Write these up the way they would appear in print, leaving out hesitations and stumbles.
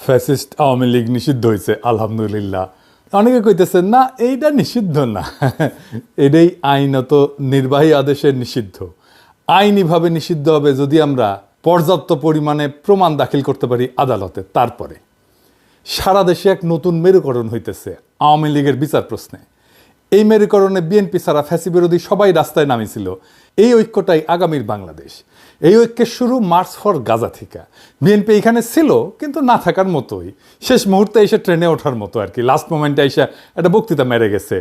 Fascist Awami League নিষিদ্ধ হয়েছে আলহামদুলিল্লাহ। অনেকে কইতেছেন না এইটা নিষিদ্ধ না, এটাই আইনত নির্বাহী আদেশে নিষিদ্ধ। আইনিভাবে নিষিদ্ধ হবে যদি আমরা পর্যাপ্ত পরিমাণে প্রমাণ দাখিল করতে পারি আদালতে। তারপরে সারা দেশে এক নতুন মেরুকরণ হইতেছে আওয়ামী লীগের বিচার প্রশ্নে। এই মেরুকরণে বিএনপি ছাড়া ফ্যাসি বিরোধী সবাই রাস্তায় নামিছিল। এই ঐক্যটাই আগামীর বাংলাদেশ। এই ঐক্যের শুরু মার্চ ফর গাজা থেকে। বিএনপি এখানে ছিল কিন্তু না থাকার মতোই, শেষ মুহূর্তে এসে ট্রেনে ওঠার মতো আর কি, লাস্ট মোমেন্টে এসে একটা বক্তৃতা মেরে গেছে।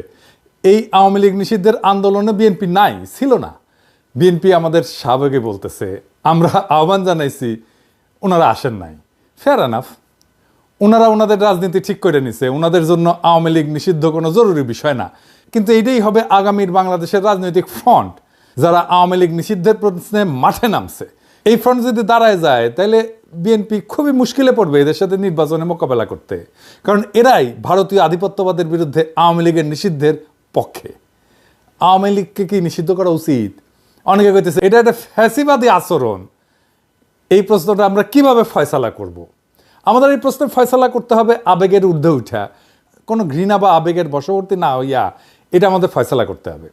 এই আওয়ামী লীগ নিষিদ্ধের আন্দোলনে বিএনপি নাই, ছিল না। বিএনপি আমাদের সাবেকে বলতেছে আমরা আহ্বান জানাইছি, ওনারা আসেন নাই। ফেয়ার এনাফ, ওনারা ওনাদের রাজনীতি ঠিক করে নিছে, ওনাদের জন্য আওয়ামী লীগ নিষিদ্ধ কোনো জরুরি বিষয় না। কিন্তু এটাই হবে আগামীর বাংলাদেশের রাজনৈতিক ফ্রন্ট, যারা আওয়ামী লীগ নিষিদ্ধের প্রশ্নে মাঠে নামছে। এই ফ্রন্ট যদি দাঁড়ায় যায় তাহলে বিএনপি খুবই মুশকিলে পড়বে এদের সাথে নির্বাচনে মোকাবেলা করতে, কারণ এরাই ভারতীয় আধিপত্যবাদের বিরুদ্ধে আওয়ামী লীগের নিষিদ্ধের পক্ষে। আওয়ামী লীগকে কি নিষিদ্ধ করা উচিত? অনেকে কইতেছে এটা একটা ফ্যাসিবাদী আচরণ। এই প্রশ্নটা আমরা কিভাবে ফয়সালা করব? আমাদের এই প্রশ্নের ফয়সালা করতে হবে আবেগের ঊর্ধ্বে উঠা, কোনো ঘৃণা বা আবেগের বশবর্তী না হইয়া এটা আমাদের ফয়সালা করতে হবে।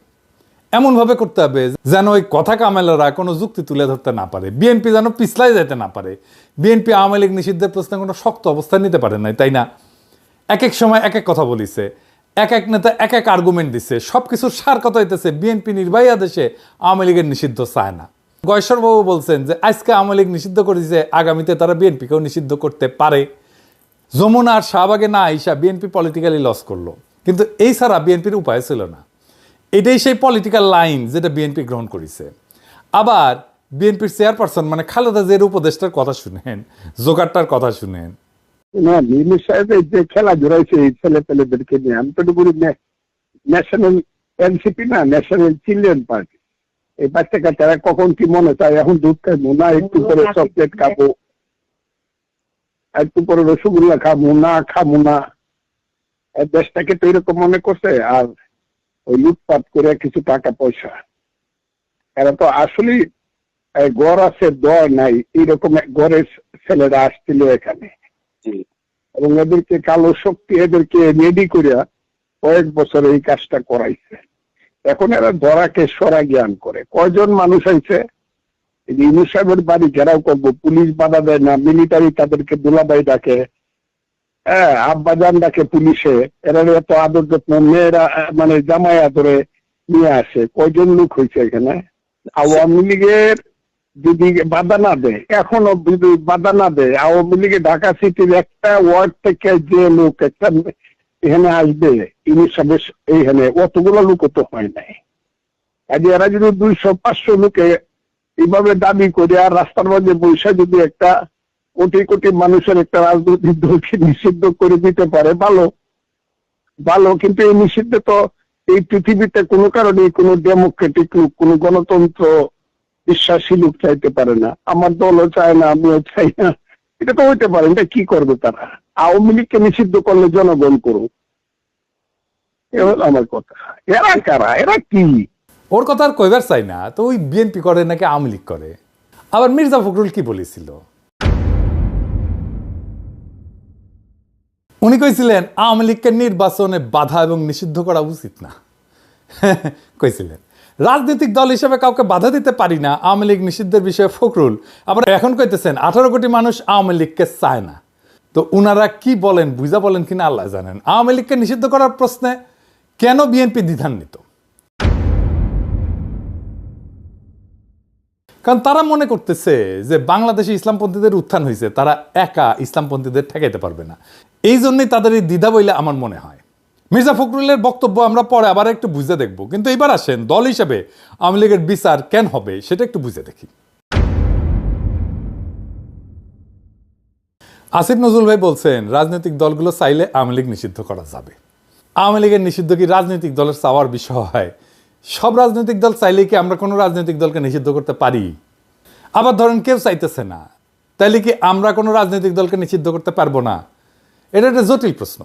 এমনভাবে করতে হবে যেন ওই কথা কামেলারা কোনো যুক্তি তুলে ধরতে না পারে, বিএনপি যেন পিছলাই যেতে না পারে। বিএনপি আওয়ামী লীগ নিষিদ্ধের প্রশ্নে কোনো শক্ত অবস্থান নিতে পারে নাই, তাই না? এক এক সময় এক এক কথা বলিছে, এক এক নেতা এক এক আর্গুমেন্ট দিচ্ছে। সব কিছুর সার কথা হইতেছে বিএনপি নির্বাহী আদেশে আওয়ামী লীগের নিষিদ্ধ চায় না। গয়েশ্বরবাবু বলছেন যে আজকে আওয়ামী লীগ নিষিদ্ধ করেছে, আগামীতে তারা বিএনপিকেও নিষিদ্ধ করতে পারে। যমুনা আর শাহবাগে না আইসা বিএনপি পলিটিক্যালি লস করলো, কিন্তু এই ছাড়া বিএনপির উপায় ছিল না। এটাই সেই পলিটিক্যাল লাইন যেটা বিএনপি গ্রহণ করেছে। আবার বিএনপির চেয়ারপারসন মানে খালেদা জিয়ার উপদেষ্টার কথা শুনেন, জোগাড়টার কথা শুনেন। না, মিমি সাহেবের যে খেলা জড়াইছে এই ছেলে পেলেদেরকে নিয়ে, আমি তো বলি ন্যাশনাল এনসিপি না, ন্যাশনাল চিলড্রেন পার্টি। এই বাচ্চা কাচ্চারা কখন কি মনে চায়, এখন দুধ খাবো না, একটু পরে চকলেট খাবো, একটু পরে রসগোল্লা খাবো না, খাবো না। দেশটাকে তো এরকম মনে করছে। আর ওই লুটপাট করে কিছু টাকা পয়সা, এরা তো আসলে গড় আছে দর নাই, এইরকম গড়ের ছেলেরা আসছিল এখানে, এবং এদেরকে কালো শক্তি এদেরকে রেডি করিয়া কয়েক বছর এই কাজটা করাইছে। এখন এরা ধরাকে সরা জ্ঞান করে। কয়জন মানুষ আইছে ইউনূস সাহেবের বাড়ি ঘেরাও করবো, পুলিশ বাধা দেয় না, মিলিটারি তাদেরকে দুলাভাই ডাকে, হ্যাঁ আব্বাজান ডাকে পুলিশে। এরা এত আদর যত্ন, মেয়েরা মানে জামাই আদরে নিয়ে আসে। কয়জন লোক হয়েছে এখানে? আওয়ামী লীগের যদি বাধা না দেয়, এখনো যদি বাধা না দেয়, আওয়ামী লীগের ঢাকা সিটির একটা ওয়ার্ড থেকে যে লোক একটা এখানে আসবে ইউনূস সাহেবের এইখানে, অতগুলো লোক তো হয় নাই। আজ এরা যদি 200-500 লোকে এইভাবে দাবি করে আর রাস্তার মধ্যে বৈশা যদি একটা কোটি কোটি মানুষের একটা রাজনৈতিক দলকে নিষিদ্ধ করে দিতে পারে, ভালো ভালো। কিন্তু এই নিষিদ্ধ তো এই পৃথিবীতে কোনো কারণে কোনো ডেমোক্রেটিক লোক, কোনো গণতন্ত্র বিশ্বাসী লোক চাইতে পারে না। আমার দলও চায় না, আমিও চাই না। এটা তো হইতে পারে। এটা কি করবে তারা? আওয়ামী লীগকে নিষিদ্ধ করলে জনগণ করুক, এ হলো আমার কথা। এরা কারা? এরা কি? ওর কথা আর কইবার চাই না। তো ওই বিএনপি করে নাকি আওয়ামী লীগ করে? আবার মির্জা ফখরুল কি বলেছিল? উনি কইছিলেন আওয়ামী লীগকে নির্বাচনে বাধা এবং নিষিদ্ধ করা উচিত না। কইছিলেন রাজনৈতিক দল হিসেবে কাউকে বাধা দিতে পারি না আওয়ামী লীগ নিষিদ্ধের বিষয়ে ফখরুল। আবার এখন কইতেছেন 18 কোটি মানুষ আওয়ামী লীগকে চায় না। তো উনারা কি বলেন বুঝা বলেন কিনা আল্লাহ জানেন। আওয়ামী লীগকে নিষিদ্ধ করার প্রশ্নে কেন বিএনপি দ্বিধান্বিত? কারণ তারা মনে করতেছে যে বাংলাদেশে ইসলামপন্থীদের উত্থান হয়েছে, তারা একা ইসলামপন্থীদের ঠেকাইতে পারবে না। এই জন্যই তাদের এই দ্বিধা বইলে আমার মনে হয়। মির্জা ফখরুলের বক্তব্য আমরা পরে আবার একটু বুঝে দেখব, কিন্তু এবার আসেন দল হিসেবে আওয়ামী লীগের বিচার কেন হবে সেটা একটু বুঝে দেখি। আসিফ নজরুল ভাই বলছেন রাজনৈতিক দলগুলো চাইলে আওয়ামী লীগ নিষিদ্ধ করা যাবে। আওয়ামী লীগের নিষিদ্ধ কি রাজনৈতিক দলের চাওয়ার বিষয়? সব রাজনৈতিক দল চাইলে কি আমরা কোনো রাজনৈতিক দলকে নিষিদ্ধ করতে পারি? আবার ধরেন কেউ চাইতেছে না, তাইলে কি আমরা কোনো রাজনৈতিক দলকে নিষিদ্ধ করতে পারবো না? এটা একটা জটিল প্রশ্ন।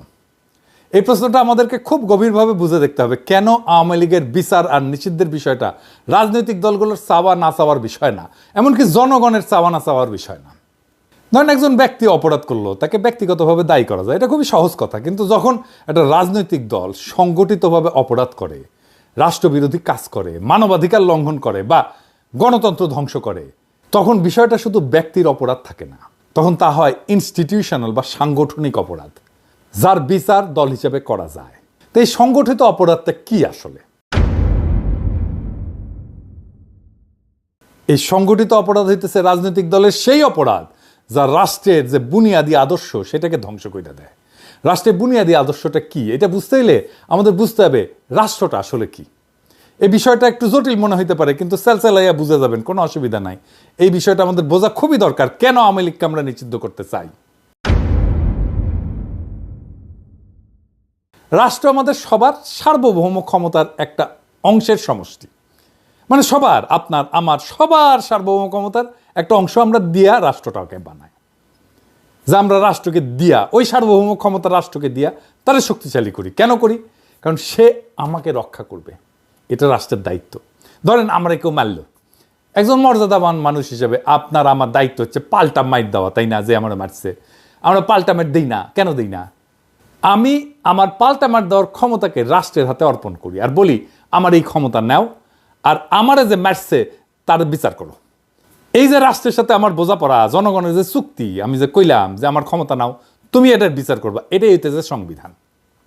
এই প্রশ্নটা আমাদেরকে খুব গভীরভাবে বুঝে দেখতে হবে। কেন আওয়ামী লীগের বিচার আর নিষিদ্ধের বিষয়টা রাজনৈতিক দলগুলোর চাওয়া না চাওয়ার বিষয় না, এমনকি জনগণের চাওয়া না চাওয়ার বিষয় না। ধরেন একজন ব্যক্তি অপরাধ করলো, তাকে ব্যক্তিগতভাবে দায়ী করা যায়, এটা খুবই সহজ কথা। কিন্তু যখন একটা রাজনৈতিক দল সংগঠিতভাবে অপরাধ করে, রাষ্ট্রবিরোধী কাজ করে, মানবাধিকার লঙ্ঘন করে বা গণতন্ত্র ধ্বংস করে, তখন বিষয়টা শুধু ব্যক্তির অপরাধ থাকে না, তখন তা হয় ইনস্টিটিউশনাল বা সাংগঠনিক অপরাধ, যার বিচার দল হিসেবে করা যায়। তো এই সংগঠিত অপরাধটা কি আসলে? এই সংগঠিত অপরাধ হইতেছে রাজনৈতিক দলের সেই অপরাধ যা রাষ্ট্রের যে বুনিয়াদী আদর্শ সেটাকে ধ্বংস করে দেয়। রাষ্ট্রের বুনিয়াদী আদর্শটা কি, এটা বুঝতে হলে আমাদের বুঝতে হবে রাষ্ট্রটা আসলে কি। এই বিষয়টা একটু জটিল মনে হইতে পারে, কিন্তু সেলসেলাইয়া বুঝে যাবেন, কোনো অসুবিধা নাই। এই বিষয়টা আমাদের বোঝা খুবই দরকার, কেন আওয়ামী লীগকে আমরা নিষিদ্ধ করতে চাই। রাষ্ট্র আমাদের সবার সার্বভৌম ক্ষমতার একটা অংশের সমষ্টি, মানে সবার, আপনার আমার সবার সার্বভৌম ক্ষমতার একটা অংশ আমরা দিয়া রাষ্ট্রটাকে বানাই। যে আমরা রাষ্ট্রকে দিয়া, ওই সার্বভৌম ক্ষমতা রাষ্ট্রকে দিয়া তারা শক্তিশালী করি। কেন করি? কারণ সে আমাকে রক্ষা করবে, এটা রাষ্ট্রের দায়িত্ব। ধরেন আমরা কেউ মারল, একজন মর্যাদাবান মানুষ হিসেবে আপনার আমার দায়িত্ব হচ্ছে পাল্টা মাইট দেওয়া, তাই না? যে আমরা মারছে, আমরা পাল্টা মাইট দিই না। কেন দিই না? আমি আমার পাল্টা মার দেওয়ার ক্ষমতাকে রাষ্ট্রের হাতে অর্পণ করি আর বলি, আমার এই ক্ষমতা নাও, আর আমারে যে মারছে তার বিচার করো। এই যে রাষ্ট্রের সাথে আমার বোঝাপড়া, জনগণের যে চুক্তি, আমি যে কইলাম যে আমার ক্ষমতা নাও, তুমি এটার বিচার করবা, এটাই হইতেছে সংবিধান।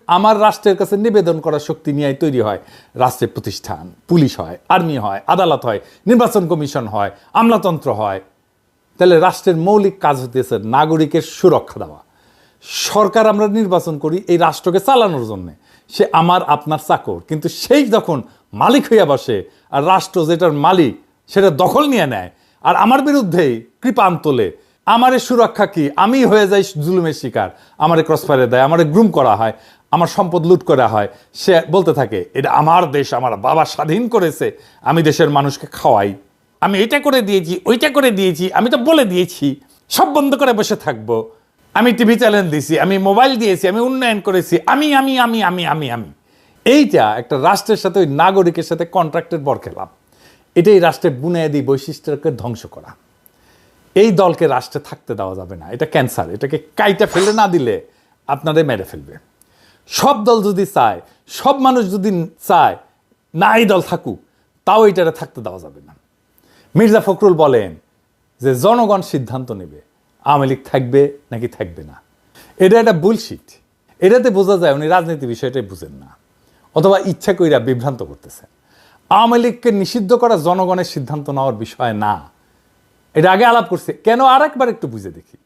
আমার রাষ্ট্রের কাছে নিবেদন করার শক্তি নিয়ে তৈরি হয় রাষ্ট্রের প্রতিষ্ঠান, পুলিশ হয়, আর্মি হয়, আদালত হয়, নির্বাচন কমিশন হয়, আমলাতন্ত্র হয়। তাহলে রাষ্ট্রের মৌলিক কাজ হতেছে নাগরিকের সুরক্ষা দেওয়া। সরকার আমরা নির্বাচন করি এই রাষ্ট্রকে চালানোর জন্য, সে আমার আপনার চাকর, কিন্তু সেই যখন মালিক হইয়া বসে আর রাষ্ট্র যেটার মালিক সেটা দখল নিয়ে নেয় আর আমার বিরুদ্ধেই কৃপান তোলে, আমারে সুরক্ষা কি? আমি হয়ে যাই জুলুমের শিকার, আমারে ক্রসফায়ারে দেয়, আমারে গ্রুম করা হয়, আমার সম্পদ লুট করা হয়। সে বলতে থাকে এটা আমার দেশ, আমার বাবা স্বাধীন করেছে, আমি দেশের মানুষকে খাওয়াই, আমি এটা করে দিয়েছি, ওইটা করে দিয়েছি, আমি তো বলে দিয়েছি, সব বন্ধ করে বসে থাকবো, আমি টিভি চ্যানেল দিয়েছি, আমি মোবাইল দিয়েছি, আমি উন্নয়ন করেছি, আমি আমি আমি আমি আমি আমি এইটা একটা রাষ্ট্রের সাথে, ওই নাগরিকের সাথে কন্ট্রাক্টের বরখেলাপ। এটাই রাষ্ট্রের বুনিয়াদী বৈশিষ্ট্যকে ধ্বংস করা। এই দলকে রাষ্ট্রে থাকতে দেওয়া যাবে না, এটা ক্যান্সার। এটাকে কাইটা ফেলে না দিলে আপনাদের মেরে ফেলবে। সব দল যদি চায়, সব মানুষ যদি চায় না এই দল থাকুক, তাও এটারে থাকতে দেওয়া যাবে না। মির্জা ফখরুল বলেন যে জনগণ সিদ্ধান্ত নেবে আওয়ামী লীগ থাকবে নাকি থাকবে না। এটা একটা বুলশিট। এটাতে বোঝা যায় উনি রাজনীতি বিষয়টাই বুঝেন না, অথবা ইচ্ছা কইরা বিভ্রান্ত করতেছেন। আওয়ামী লীগকে নিষিদ্ধ করা জনগণের সিদ্ধান্ত নেওয়ার বিষয় না। এটা আগে আলাপ করছে কেন, আর একবার একটু বুঝে দেখি।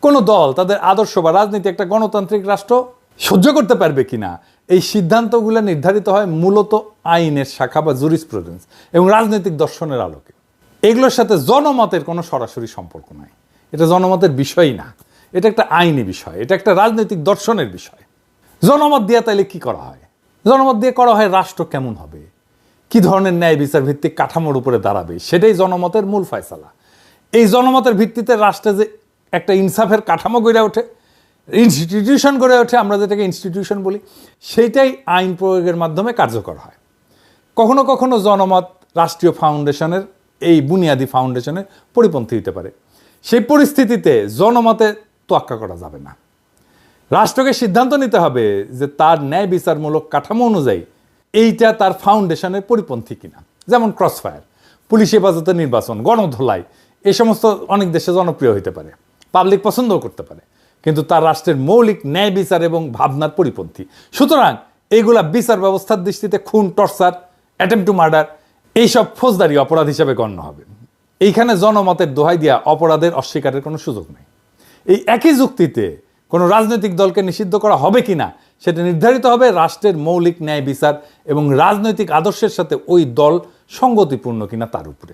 কোন দল তাদের আদর্শ বা রাজনীতি একটা গণতান্ত্রিক রাষ্ট্র সহ্য করতে পারবে কিনা, এই সিদ্ধান্তগুলো নির্ধারিত হয় মূলত আইনের শাখা বা জুরিসপ্রুডেন্স এবং রাজনৈতিক দর্শনের আলোকে। এগুলোর সাথে জনমতের কোনো সরাসরি সম্পর্ক নাই। এটা জনমতের বিষয়ই না, এটা একটা আইনি বিষয়, এটা একটা রাজনৈতিক দর্শনের বিষয়। জনমত দিয়ে তাইলে কি করা হয়? জনমত দিয়ে করা হয় রাষ্ট্র কেমন হবে, কি ধরনের ন্যায় বিচার ভিত্তিক কাঠামোর উপরে দাঁড়াবে, সেটাই জনমতের মূল ফয়সালা। এই জনমতের ভিত্তিতে রাষ্ট্রে যে একটা ইনসাফের কাঠামো গড়ে ওঠে, ইনস্টিটিউশন গড়ে ওঠে, আমরা যেটাকে ইনস্টিটিউশন বলি, সেইটাই আইন প্রয়োগের মাধ্যমে কার্যকর হয়। কখনো কখনো জনমত রাষ্ট্রীয় ফাউন্ডেশনের, এই বুনিয়াদী ফাউন্ডেশনের পরিপন্থী হতে পারে। সেই পরিস্থিতিতে জনমতে তোয়াক্কা করা যাবে না। রাষ্ট্রকে সিদ্ধান্ত নিতে হবে যে তার ন্যায় বিচারমূলক কাঠামো অনুযায়ী এইটা তার ফাউন্ডেশনের পরিপন্থী কিনা। যেমন ক্রসফায়ার, পুলিশ হেফাজতে নির্বাচন, গণধোলাই, এই সমস্ত অনেক দেশে জনপ্রিয় হতে পারে, পাবলিক পছন্দও করতে পারে, কিন্তু তার রাষ্ট্রের মৌলিক ন্যায় বিচার এবং ভাবনার পরিপন্থী। সুতরাং এইগুলা বিচার ব্যবস্থার দৃষ্টিতে খুন, টর্চার, অ্যাটেম্প টু মার্ডার, এইসব ফৌজদারি অপরাধ হিসাবে গণ্য হবে। এইখানে জনমতের দোহাই দিয়া অপরাধের অস্বীকারের কোনো সুযোগ নেই। এই একই যুক্তিতে কোনো রাজনৈতিক দলকে নিষিদ্ধ করা হবে কিনা সেটা নির্ধারিত হবে রাষ্ট্রের মৌলিক ন্যায় বিচার এবং রাজনৈতিক আদর্শের সাথে ওই দল সঙ্গতিপূর্ণ কিনা তার উপরে।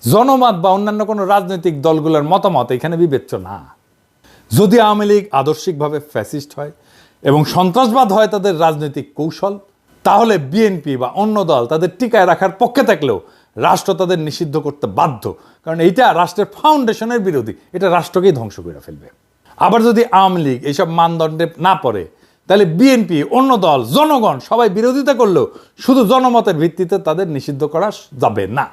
জনমত বা অন্যান্য কোনো রাজনৈতিক দলগুলোর মতামত এখানে বিবেচ্য না। যদি আওয়ামী লীগ আদর্শিকভাবে ফ্যাসিস্ট হয় এবং সন্ত্রাসবাদ হয় তাদের রাজনৈতিক কৌশল, তাহলে বিএনপি বা অন্য দল তাদের টিকায় রাখার পক্ষে থাকলেও রাষ্ট্র তাদের নিষিদ্ধ করতে বাধ্য, কারণ এইটা রাষ্ট্রের ফাউন্ডেশনের বিরোধী, এটা রাষ্ট্রকেই ধ্বংস করে ফেলবে। আবার যদি আওয়ামী লীগ এইসব মানদণ্ডে না পড়ে, তাহলে বিএনপি, অন্য দল, জনগণ সবাই বিরোধিতা করলেও শুধু জনমতের ভিত্তিতে তাদের নিষিদ্ধ করা যাবে না।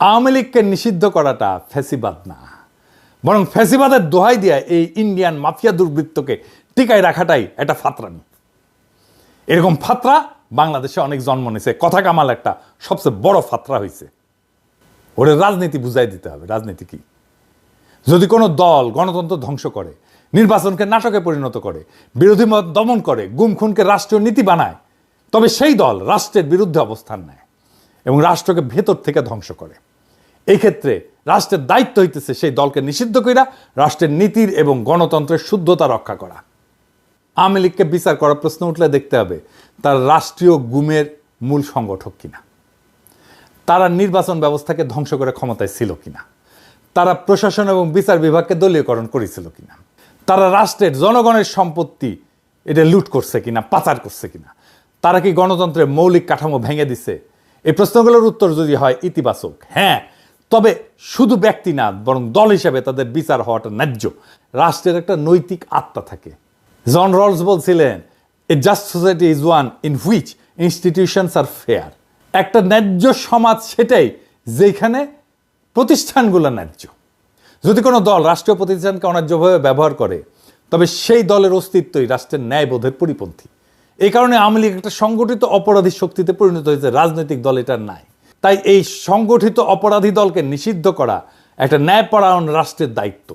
আওয়ামী লীগকে নিষিদ্ধ করাটা ফ্যাসিবাদ না, বরং ফ্যাসিবাদের দোহাই দিয়ে এই ইন্ডিয়ান মাফিয়া দুর্বৃত্তকে টিকায় রাখাটাই একটা ফাতরামি। এরকম ফাতরা বাংলাদেশে অনেক জন্ম নিয়েছে, কথা কামাল একটা সবচেয়ে বড় ফাতরা হয়েছে। ওরে রাজনীতি বুঝাই দিতে হবে। রাজনীতি কি? যদি কোনো দল গণতন্ত্র ধ্বংস করে, নির্বাচনকে নাটকে পরিণত করে, বিরোধী মত দমন করে, গুম খুনকে রাষ্ট্রীয় নীতি বানায়, তবে সেই দল রাষ্ট্রের বিরুদ্ধে অবস্থান নেয় এবং রাষ্ট্রকে ভেতর থেকে ধ্বংস করে। এই ক্ষেত্রে রাষ্ট্রের দায়িত্ব হইতেছে সেই দলকে নিষিদ্ধ কইরা রাষ্ট্রের নীতির এবং গণতন্ত্রের শুদ্ধতা রক্ষা করা। আওয়ামী লীগকে বিচার করার প্রশ্ন উঠলে দেখতে হবে তার রাষ্ট্রীয় গুমের মূল সংগঠক কিনা, তারা নির্বাচন ব্যবস্থাকে ধ্বংস করে ক্ষমতায় ছিল কিনা, তারা প্রশাসন এবং বিচার বিভাগকে দলীয়করণ করেছিল কিনা, তারা রাষ্ট্রের জনগণের সম্পত্তি এটা লুট করছে কিনা, পাচার করছে কিনা, তারা কি গণতন্ত্রের মৌলিক কাঠামো ভেঙে দিছে। এই প্রশ্নগুলোর উত্তর যদি হয় ইতিবাচক, হ্যাঁ, তবে শুধু ব্যক্তি না বরং দল হিসেবে তাদের বিচার হওয়াটা ন্যায্য। রাষ্ট্রের একটা নৈতিক আত্মা থাকে। জন রলস বলছিলেন, a just society is one in which institutions are fair. একটা ন্যায্য সমাজ সেটাই যেখানে প্রতিষ্ঠানগুলো ন্যায্য। যদি কোনো দল রাষ্ট্রীয় প্রতিষ্ঠানকে অন্যায্যভাবে ব্যবহার করে তবে সেই দলের অস্তিত্বই রাষ্ট্রের ন্যায়বোধের পরিপন্থী। এই কারণে আওয়ামী লীগ একটা সংগঠিত অপরাধী শক্তিতে পরিণত হয়েছে, রাজনৈতিক দল এটা নাই। তাই এই সংগঠিত অপরাধী দলকে নিষিদ্ধ করা একটা ন্যায়পরায়ণ রাষ্ট্রের দায়িত্ব,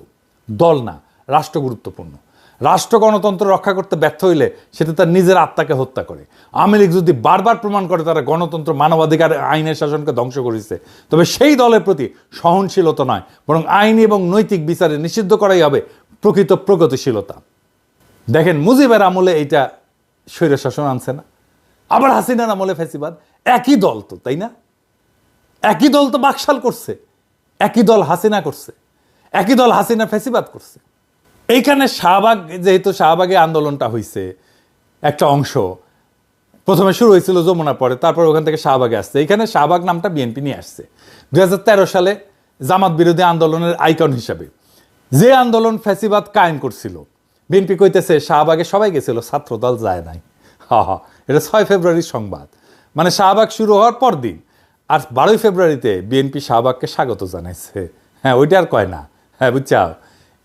দল না। রাষ্ট্র গুরুত্বপূর্ণ। রাষ্ট্র গণতন্ত্র রক্ষা করতে ব্যর্থ হইলে সেটা তার নিজের আত্মাকে হত্যা করে। আওয়ামী লীগ যদি বারবার প্রমাণ করে তারা গণতন্ত্র, মানবাধিকার, আইনের শাসনকে ধ্বংস করেছে, তবে সেই দলের প্রতি সহনশীলতা নয় বরং আইনি এবং নৈতিক বিচারে নিষিদ্ধ করাই হবে প্রকৃত প্রগতিশীলতা। দেখেন, মুজিবের আমলে এইটা স্বৈর শাসন আনছে না, আবার হাসিনার আমলে ফ্যাসিবাদ। একই দল তো, তাই না? একই দল তো বাকশাল করছে, একই দল হাসিনা করছে, একই দল হাসিনা ফ্যাসিবাদ করছে। এইখানে শাহবাগ, যেহেতু শাহবাগে আন্দোলনটা হয়েছে, একটা অংশ প্রথমে শুরু হয়েছিল যমুনা, পরে তারপর ওখান থেকে শাহবাগে আসছে। এইখানে শাহবাগ নামটা বিএনপি নিয়ে আসছে 2013 সালে জামাত বিরোধী আন্দোলনের আইকন হিসাবে। যে আন্দোলন ফ্যাসিবাদ কায়েম করছিল, বিএনপি কইতেছে শাহবাগে সবাই গেছিল, ছাত্রদল যায় নাই। হা, এটা 6 ফেব্রুয়ারির সংবাদ, মানে শাহবাগ শুরু হওয়ার পর দিন। আর 12 ফেব্রুয়ারিতে বিএনপি শাহবাগকে স্বাগত জানাইছে। হ্যাঁ, ওইটা আর কয় না। হ্যাঁ, বুঝছাও।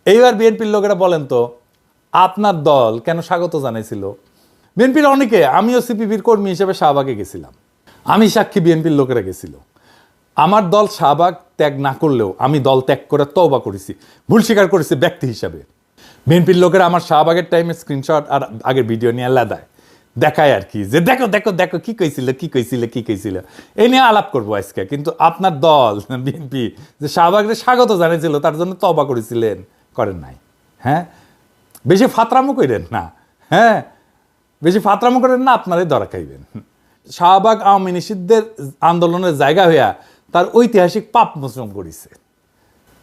এইবার বিএনপির লোকেরা বলেন তো, আপনার দল কেন স্বাগত জানাইছিল? বিএনপির অনেকে, আমিও সিপিবির কর্মী হিসেবে শাহবাগে গেছিলাম, আমি সাক্ষী, বিএনপির লোকেরা গেছিল। আমার দল শাহবাগ ত্যাগ না করলেও আমি দল ত্যাগ করে তওবা করেছি, ভুল স্বীকার করেছি ব্যক্তি হিসাবে। বিএনপির লোকেরা আমার শাহবাগের টাইমে স্ক্রিনশট আর আগের ভিডিও নিয়ে লাদায় দেখায় আর কি, যে দেখো দেখো দেখো কি কইছিল কি কইছিল কি কইছিল। এই নিয়ে আলাপ করবো আজকে। কিন্তু আপনার দল বিএনপি যে শাহবাগের স্বাগত জানিয়েছিল তার জন্য তওবা করেছিলেন, করেন নাই। হ্যাঁ, বেশি ফাতরামো করেন না। হ্যাঁ, বেশি ফাতরামো করেন না, আপনারাই ধরা খাইবেন। শাহবাগ আওয়ামী নিষিদ্ধের আন্দোলনের জায়গা হইয়া তার ঐতিহাসিক পাপ মোচন করেছে।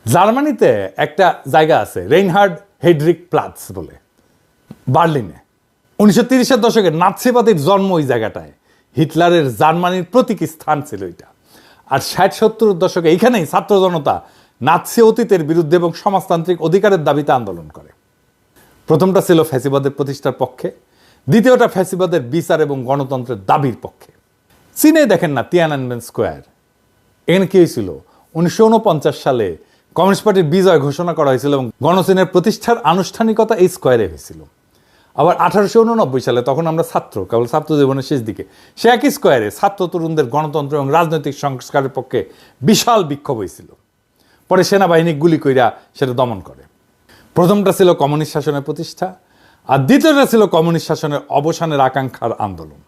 জার্মানিতে একটা জায়গা আছে, রেইনহার্ড হেডরিক প্লাটস বলে, বার্লিনে। 1930-এর দশকে নাৎসিবাদীর জন্ম ওই জায়গাটায়। হিটলারের জার্মানির প্রতীকী স্থান ছিল এটা। আর 60-70-এর দশকে এইখানেই ছাত্র জনতা নাৎসি অতীতের বিরুদ্ধে এবং সমাজতান্ত্রিক অধিকারের দাবিতে আন্দোলন করে। প্রথমটা ছিল ফ্যাসিবাদের প্রতিষ্ঠার পক্ষে, দ্বিতীয়টা ফ্যাসিবাদের বিচার এবং গণতন্ত্রের দাবির পক্ষে। চীনে দেখেন না তিয়ানানমেন স্কোয়ার, এখানে কি হয়েছিল? 1949 সালে কমিউনিস্ট পার্টির বিজয় ঘোষণা করা হয়েছিল এবং গণচীনের প্রতিষ্ঠার আনুষ্ঠানিকতা এই স্কোয়ারে হয়েছিল। আবার 1889 সালে, তখন আমরা ছাত্র, কেবল ছাত্র জীবনের শেষ দিকে, সে একই স্কোয়ারে ছাত্র তরুণদের গণতন্ত্র এবং রাজনৈতিক সংস্কারের পক্ষে বিশাল বিক্ষোভ হয়েছিল। পরে সেনাবাহিনী গুলি কইরা সেটা দমন করে। প্রথমটা ছিল কমিউনিস্ট শাসনের প্রতিষ্ঠা, আর দ্বিতীয়টা ছিল কমিউনিস্ট শাসনের অবসানের আকাঙ্ক্ষার আন্দোলন।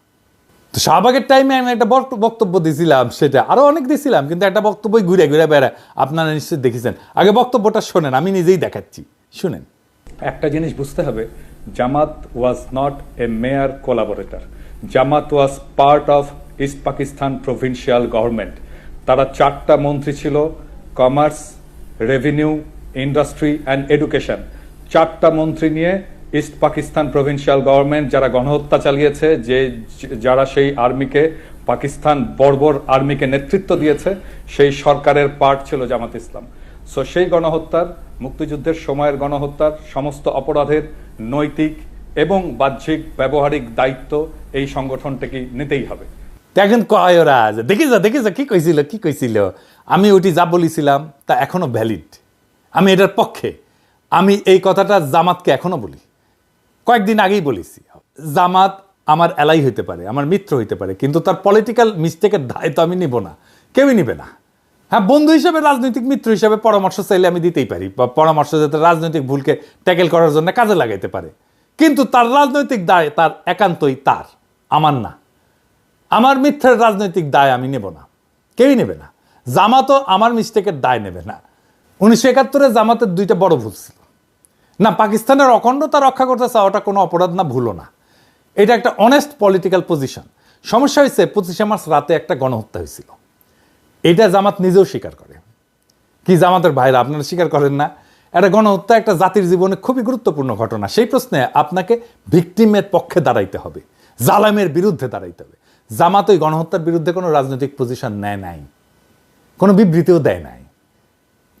তো শাহবাগের টাইমে আমি একটা বক্তব্য দিয়েছিলাম, সেটা আরও অনেক দিয়েছিলাম, কিন্তু একটা বক্তব্যই ঘুরে ঘুরে বেড়ায়, আপনারা নিশ্চয়ই দেখেছেন। আগে বক্তব্যটা শোনেন, আমি নিজেই দেখাচ্ছি, শুনেন। একটা জিনিস বুঝতে হবে, Jamaat was not a mere collaborator. Jamaat was part of East Pakistan provincial government. তারা 4টা মন্ত্রী ছিল, commerce, revenue, industry and education. 4টা মন্ত্রী নিয়ে ইস্ট পাকিস্তান প্রভিন্সিয়াল গভর্নমেন্ট যারা গণহত্যা চালিয়েছে, যারা সেই আর্মিকে, পাকিস্তান বর্বর আর্মিকে নেতৃত্ব দিয়েছে, সেই সরকারের পার্ট ছিল জামাত ইসলাম। সো সেই গণহত্যার, মুক্তিযুদ্ধের সময়ের গণহত্যার সমস্ত অপরাধের নৈতিক এবং বাহ্যিক ব্যবহারিক দায়িত্ব এই সংগঠনটাকে নিতেই হবে। দেখেন কয় ওরা, দেখি যা কি কইছিল কি কইছিল। আমি ওইটি যা বলেছিলাম তা এখনো ভ্যালিড, আমি এটার পক্ষে। আমি এই কথাটা জামাতকে এখনো বলি, কয়েকদিন আগেই বলেছি। জামাত আমার এলাই হইতে পারে, আমার মিত্র হইতে পারে, কিন্তু তার পলিটিক্যাল মিস্টেকের দায় তো আমি নিব না, কেউই নিবে না। হ্যাঁ, বন্ধু হিসেবে, রাজনৈতিক মিত্র হিসেবে পরামর্শ চাইলে আমি দিতেই পারি, বা পরামর্শ যাতে রাজনৈতিক ভুলকে ট্যাকেল করার জন্য কাজে লাগাইতে পারে, কিন্তু তার রাজনৈতিক দায় তার একান্তই তার, আমার না। আমার মিথ্যার রাজনৈতিক দায় আমি নেব না, কেউই নেবে না। জামাতও আমার মিস্টেকের দায় নেবে না। 1971-এ জামাতের দুইটা বড় ভুল ছিল। না, পাকিস্তানের অখণ্ডতা রক্ষা করতে চাওয়াটা কোনো অপরাধ না, ভুলও না, এটা একটা অনেস্ট পলিটিক্যাল পজিশন। সমস্যা হয়েছে 25শে মার্চ রাতে একটা গণহত্যা হয়েছিল, এটা জামাত নিজেও স্বীকার করে। কি জামাতের ভাইরা, আপনারা স্বীকার করেন না? একটা গণহত্যা একটা জাতির জীবনে খুবই গুরুত্বপূর্ণ ঘটনা। সেই প্রশ্নে আপনাকে ভিকটিমের পক্ষে দাঁড়াইতে হবে, জালেমের বিরুদ্ধে দাঁড়াইতে হবে। জামাত ওই গণহত্যার বিরুদ্ধে কোনো রাজনৈতিক পজিশন নেয় নাই, কোনো বিবৃতিও দেয় নাই।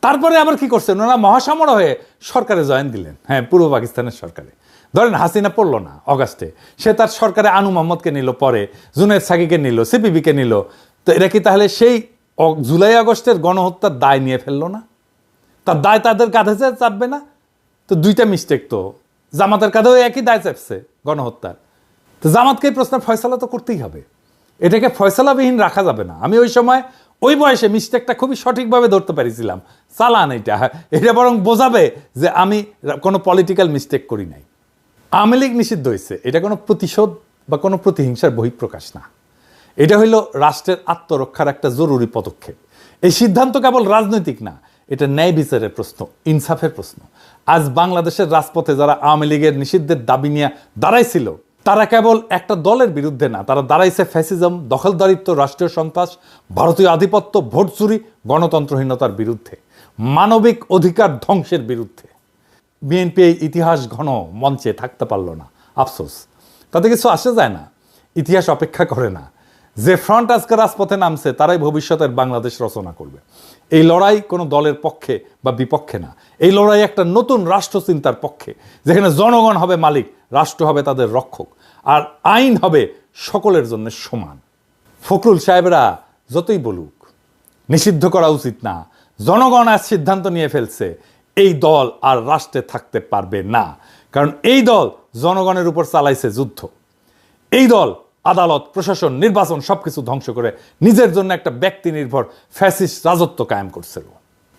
তারপরে আবার কি করছেন, ওনারা মহাসমর হয়ে সরকারে জয়েন দিলেন। হ্যাঁ, পূর্ব পাকিস্তানের সরকারে। ধরেন হাসিনা পড়ল না অগাস্টে, সে তার সরকারে আনু মোহাম্মদকে নিল, পরে জুনায়েদ সাকিকে নিল, সিপিবিকে নিল। তো এরা কি তাহলে সেই জুলাই আগস্টের গণহত্যার দায় নিয়ে ফেললো না? তার দায় তাদের কাঁধে চাপবে না? তো দুইটা মিস্টেক তো, জামাতের কাঁধেও একই দায় চাপছে গণহত্যার। তো জামাতকে এই প্রশ্নের ফয়সালা তো করতেই হবে, এটাকে ফয়সালাবিহীন রাখা যাবে না। আমি ওই সময় ওই বয়সে মিস্টেকটা খুবই সঠিকভাবে ধরতে পারিছিলাম। চালান এটা বরং বোঝাবে যে আমি কোনো পলিটিক্যাল মিস্টেক করি নাই। আওয়ামী লীগ নিষিদ্ধ হয়েছে, এটা কোনো প্রতিশোধ বা কোনো প্রতিহিংসার বহিঃপ্রকাশ না, এটা হইল রাষ্ট্রের আত্মরক্ষার একটা জরুরি পদক্ষেপ। এই সিদ্ধান্ত কেবল রাজনৈতিক না, এটা ন্যায় বিচারের প্রশ্ন, ইনসাফের প্রশ্ন। আজ বাংলাদেশের রাজপথে যারা আওয়ামী লীগের নিষিদ্ধের দাবি নিয়ে দাঁড়াইছিল, তারা কেবল একটা দলের বিরুদ্ধে না, তারা দাঁড়াইছে ফ্যাসিজম, দখলদারিত্ব, রাষ্ট্রীয় সন্ত্রাস, ভারতীয় আধিপত্য, ভোট চুরি, গণতন্ত্রহীনতার বিরুদ্ধে, মানবিক অধিকার ধ্বংসের বিরুদ্ধে। বিএনপি এই ইতিহাস ঘন মঞ্চে থাকতে পারল না, আফসোস। তাতে কিছু আসে যায় না, ইতিহাস অপেক্ষা করে না। যে ফ্রন্ট আজকে রাজপথে নামছে, তারাই ভবিষ্যতের বাংলাদেশ রচনা করবে। এই লড়াই কোনো দলের পক্ষে বা বিপক্ষে না, এই লড়াই একটা নতুন রাষ্ট্রচিন্তার পক্ষে, যেখানে জনগণ হবে মালিক, রাষ্ট্র হবে তাদের রক্ষক, আর আইন হবে সকলের জন্য সমান। ফখরুল সাহেবরা যতই বলুক নিষিদ্ধ করা উচিত না, জনগণ আজ সিদ্ধান্ত নিয়ে ফেলছে, এই দল আর রাষ্ট্রে থাকতে পারবে না। কারণ এই দল জনগণের উপর চালাইছে যুদ্ধ। এই দল আদালত, প্রশাসন, নির্বাচন সবকিছু ধ্বংস করে নিজের জন্য একটা ব্যক্তি নির্ভর ফ্যাসিস্ট রাজত্ব কায়েম করছিল।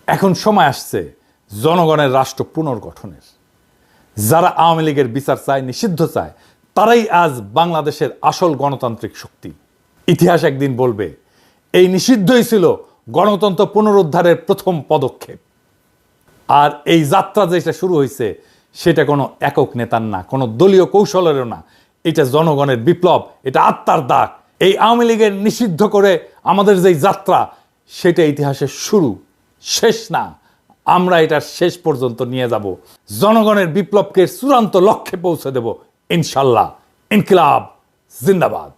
এখন সময় আসছে জনগণের রাষ্ট্র পুনর্গঠনের। যারা আওয়ামী লীগের বিচার চায়, নিষিদ্ধ চায়, তারাই আজ বাংলাদেশের আসল গণতান্ত্রিক শক্তি। ইতিহাস একদিন বলবে এই নিষিদ্ধই ছিল গণতন্ত্র পুনরুদ্ধারের প্রথম পদক্ষেপ। আর এই যাত্রা যেটা শুরু হয়েছে, সেটা কোনো একক নেতার না, কোনো দলীয় কৌশলেরও না, এটা জনগণের বিপ্লব, এটা আত্মার দাগ। এই আওয়ামী লীগের নিষিদ্ধ করে আমাদের যেই যাত্রা, সেটা ইতিহাসের শুরু, শেষ না। আমরা এটার শেষ পর্যন্ত নিয়ে যাব, জনগণের বিপ্লবকে চূড়ান্ত লক্ষ্যে পৌঁছে দেব ইনশাল্লাহ। ইনকিলাব জিন্দাবাদ।